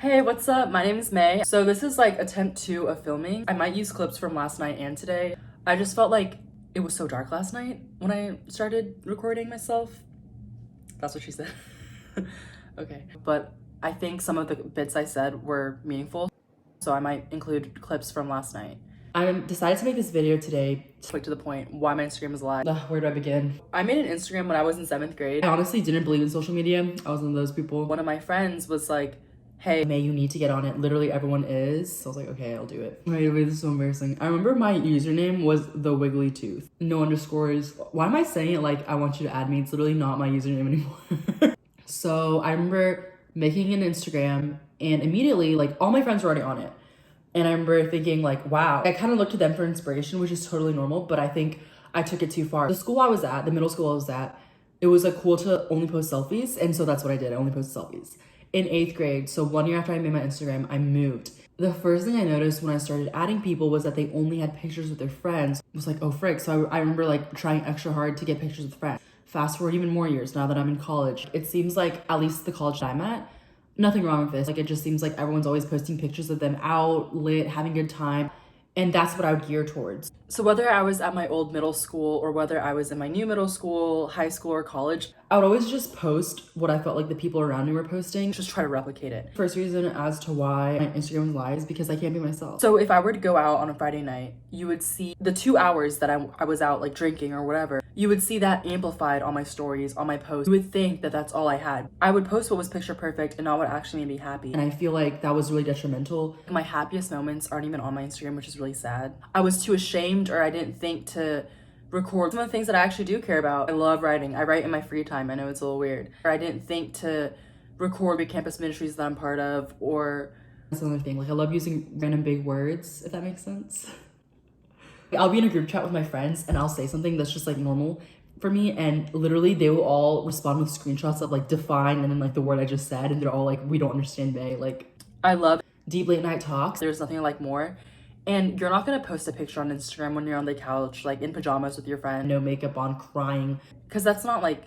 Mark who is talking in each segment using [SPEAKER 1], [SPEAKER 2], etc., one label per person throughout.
[SPEAKER 1] Hey, what's up? My name is May. So this is like attempt 2 of filming. I might use clips from last night and today. I just felt like it was so dark last night when I started recording myself. That's what she said. Okay. But I think some of the bits I said were meaningful, so I might include clips from last night. I decided to make this video today, quick to the point, why my Instagram is alive. Where do I begin? I made an Instagram when I was in 7th grade. I honestly didn't believe in social media. I was one of those people. One of my friends was like, hey, May, you need to get on it. Literally everyone is. So I was like, okay, I'll do it. Wait, this is so embarrassing. I remember my username was the wiggly tooth. No underscores. Why am I saying it like I want you to add me? It's literally not my username anymore. So I remember making an Instagram and immediately like all my friends were already on it. And I remember thinking like, wow, I kind of looked to them for inspiration, which is totally normal, but I think I took it too far. The school I was at, the middle school I was at, it was like cool to only post selfies. And so that's what I did. I only posted selfies. In 8th grade, so 1 year after I made my Instagram, I moved. The first thing I noticed when I started adding people was that they only had pictures with their friends. I was like, oh frick. So I remember like trying extra hard to get pictures with friends. Fast forward even more years now that I'm in college. It seems like, at least the college that I'm at, nothing wrong with this. Like it just seems like everyone's always posting pictures of them out, lit, having a good time. And that's what I would gear towards. So whether I was at my old middle school or whether I was in my new middle school, high school, or college, I would always just post what I felt like the people around me were posting, just try to replicate it. First reason as to why my Instagram was live is because I can't be myself. So if I were to go out on a Friday night, you would see the 2 hours that I was out like drinking or whatever, you would see that amplified on my stories, on my posts. You would think that that's all I had. I would post what was picture perfect and not what actually made me happy. And I feel like that was really detrimental. My happiest moments aren't even on my Instagram, which is really sad. I was too ashamed or I didn't think to record some of the things that I actually do care about. I love writing. I write in my free time. I know it's a little weird. Or I didn't think to record the campus ministries that I'm part of, or that's another thing. Like I love using random big words, if that makes sense. I'll be in a group chat with my friends and I'll say something that's just like normal for me, and literally they will all respond with screenshots of like define and then like the word I just said, and they're all like, we don't understand Bay. Like I love deep late night talks. There's nothing I like more. And you're not gonna post a picture on Instagram when you're on the couch, like in pajamas with your friend, no makeup on, crying, because that's not like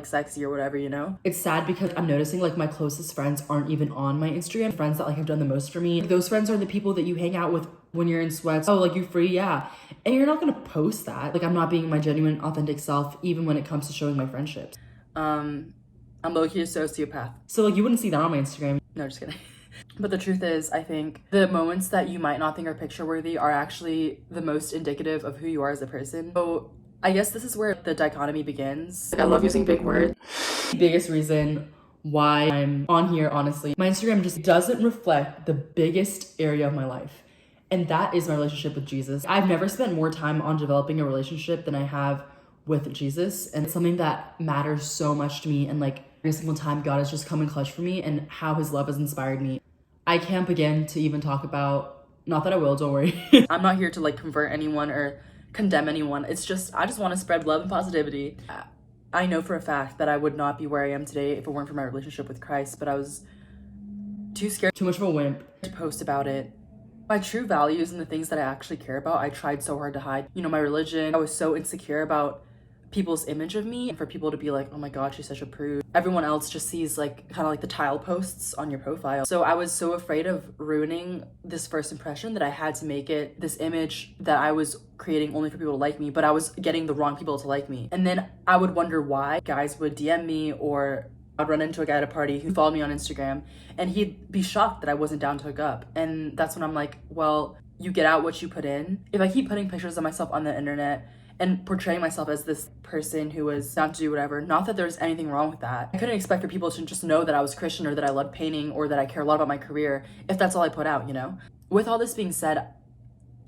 [SPEAKER 1] sexy or whatever, you know? It's sad because I'm noticing like my closest friends aren't even on my Instagram. Friends that like have done the most for me. Those friends are the people that you hang out with when you're in sweats. Oh, like you free? Yeah. And you're not gonna post that. Like I'm not being my genuine, authentic self, even when it comes to showing my friendships. I'm low-key a sociopath. So like you wouldn't see that on my Instagram. No, just kidding. But the truth is, I think the moments that you might not think are picture worthy are actually the most indicative of who you are as a person. So I guess this is where the dichotomy begins. I love using big words. The biggest reason why I'm on here, honestly, my Instagram just doesn't reflect the biggest area of my life. And that is my relationship with Jesus. I've never spent more time on developing a relationship than I have with Jesus. And it's something that matters so much to me. And like every single time God has just come in clutch for me and how his love has inspired me. I can't begin to even talk about, not that I will, don't worry. I'm not here to like convert anyone or condemn anyone. It's just, I just want to spread love and positivity. I know for a fact that I would not be where I am today if it weren't for my relationship with Christ, but I was too scared, too much of a wimp to post about it. My true values and the things that I actually care about, I tried so hard to hide. You know, my religion, I was so insecure about people's image of me, and for people to be like, oh my god, she's such a prude. Everyone else just sees like kind of like the tile posts on your profile. So I was so afraid of ruining this first impression that I had to make it this image that I was creating only for people to like me, but I was getting the wrong people to like me. And then I would wonder why guys would DM me, or I'd run into a guy at a party who followed me on Instagram and he'd be shocked that I wasn't down to hook up. And that's when I'm like, well, you get out what you put in. If I keep putting pictures of myself on the internet and portraying myself as this person who was down to do whatever, not that there's anything wrong with that. I couldn't expect for people to just know that I was Christian or that I loved painting or that I care a lot about my career if that's all I put out, you know? With all this being said,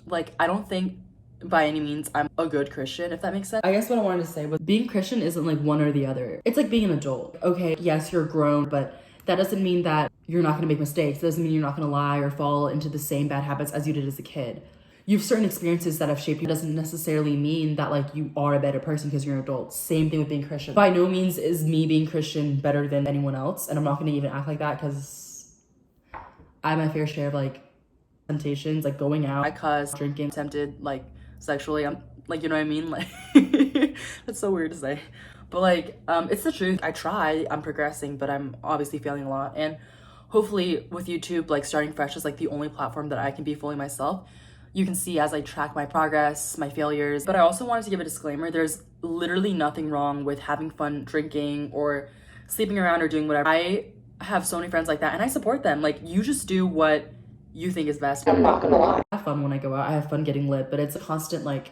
[SPEAKER 1] like, I don't think by any means I'm a good Christian, if that makes sense. I guess what I wanted to say was being Christian isn't like one or the other. It's like being an adult. Okay, yes, you're grown, but that doesn't mean that you're not gonna make mistakes. It doesn't mean you're not gonna lie or fall into the same bad habits as you did as a kid. You have certain experiences that have shaped you. It doesn't necessarily mean that like you are a better person because you're an adult. Same thing with being Christian. By no means is me being Christian better than anyone else, and I'm not gonna even act like that because I have my fair share of like temptations, like going out, I cuss, drinking, tempted like sexually. I'm like, you know what I mean? Like that's so weird to say, but like it's the truth. I try, I'm progressing, but I'm obviously failing a lot. And hopefully with YouTube, like starting fresh is like the only platform that I can be fully myself. You can see as I track my progress, my failures. But I also wanted to give a disclaimer. There's literally nothing wrong with having fun drinking or sleeping around or doing whatever. I have so many friends like that and I support them. Like, you just do what you think is best. I'm not gonna lie. I have fun when I go out. I have fun getting lit, but it's a constant like,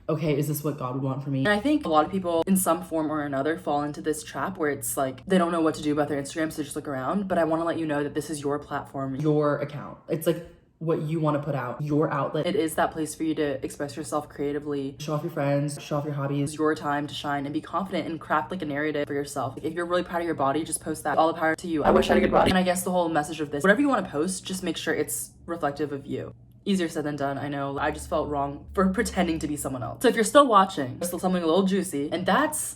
[SPEAKER 1] okay, is this what God would want for me? And I think a lot of people in some form or another fall into this trap where it's like they don't know what to do about their Instagram, so they just look around. But I want to let you know that this is your platform, your account. It's like what you want to put out, your outlet. It is that place for you to express yourself creatively, show off your friends, show off your hobbies. It's your time to shine and be confident and craft like a narrative for yourself. If you're really proud of your body, just post that. All the power to you. I wish I had a good body. And I guess the whole message of this, whatever you want to post, just make sure it's reflective of you. Easier said than done, I know. I just felt wrong for pretending to be someone else. So if you're still watching, there's still something a little juicy, and that's,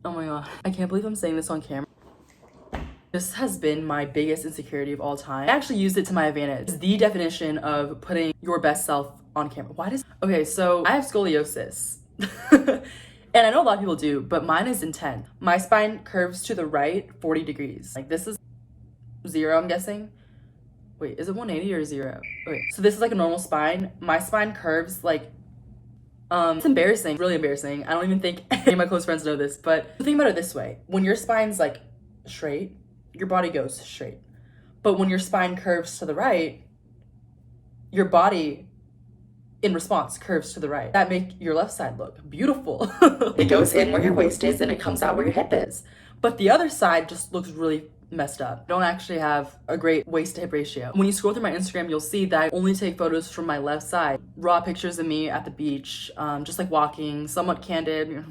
[SPEAKER 1] oh my god, I can't believe I'm saying this on camera. This has been my biggest insecurity of all time. I actually used it to my advantage. It's the definition of putting your best self on camera. Okay, so I have scoliosis. And I know a lot of people do, but mine is intense. My spine curves to the right 40 degrees. Like, this is 0, I'm guessing. Wait, is it 180 or 0? Okay, so this is like a normal spine. My spine curves like, it's embarrassing, really embarrassing. I don't even think any of my close friends know this, but think about it this way. When your spine's like straight, your body goes straight. But when your spine curves to the right, your body in response curves to the right. That make your left side look beautiful. It goes in where your waist is and it comes out where your hip is. But the other side just looks really messed up. I don't actually have a great waist to hip ratio. When you scroll through my Instagram, you'll see that I only take photos from my left side. Raw pictures of me at the beach, just like walking, somewhat candid,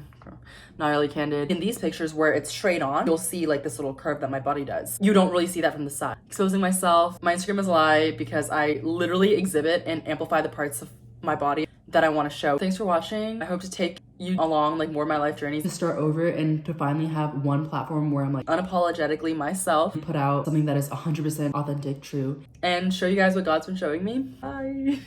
[SPEAKER 1] not really candid. In these pictures where it's straight on, you'll see like this little curve that my body does. You don't really see that from the side. Exposing myself. My Instagram is a lie because I literally exhibit and amplify the parts of my body that I want to show. Thanks for watching. I hope to take you along like more of my life journey, to start over and to finally have one platform where I'm like unapologetically myself, put out something that is 100% authentic, true, and show you guys what God's been showing me. Bye.